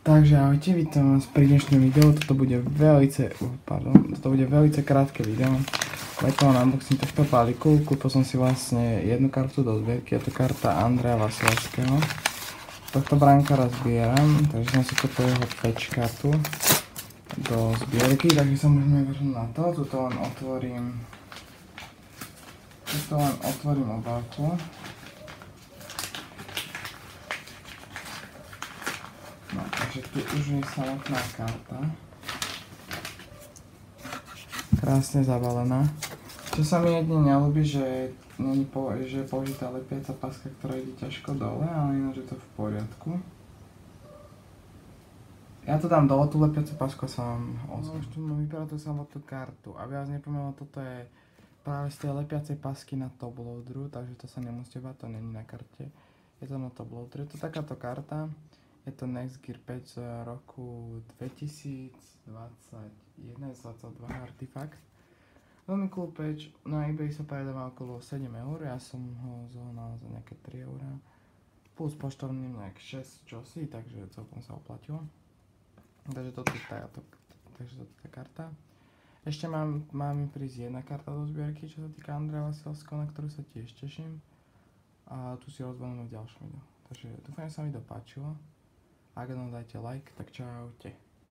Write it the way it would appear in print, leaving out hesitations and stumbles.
Takže ahojte, vítam vás pri dnešnom videu. Toto bude veľmi krátke video. Leto na unboxing tohto páliku. Kúpil som si vlastne jednu kartu do zbierky, je to karta Andreja Vasilevského. Tohto bránka zbieram, takže som si kúpil jeho patch kartu do zbierky, takže sa môžeme vrhnúť na to. Tuto len otvorím obálku. No, takže tu už je samotná karta. Krásne zabalená. Čo sa mi jedne neľúbi, že je použitá lepiaca paska, ktorá ide ťažko dole, ale ináč je to v poriadku. Ja to dám dole, tú lepiacu pasku sa vám ozvem. Vyberá tú samotnú kartu. Aby vás nepomínalo, toto je práve z tej lepiacej pasky na top loaderu, takže to sa nemusíte báť, to není na karte. Je to na top loaderu, je to takáto karta. Je to Next Gear Patch z roku 2021-2022 Artifact. Veľmi cool patch, na eBay sa predáva okolo 7 €, ja som ho zohnal za nejaké 3 €. Plus poštovným nejak 6 čosi, takže celkom sa oplatilo. Takže toto je tá karta. Ešte mám mi prísť jedna karta do zbierky, čo sa týka Andreja Vasilevského, na ktorú sa tiež teším. A tu si rozbalíme v ďalšom videu. Takže dúfam, že sa mi to páčilo. Ak nám dajte like, tak čaute.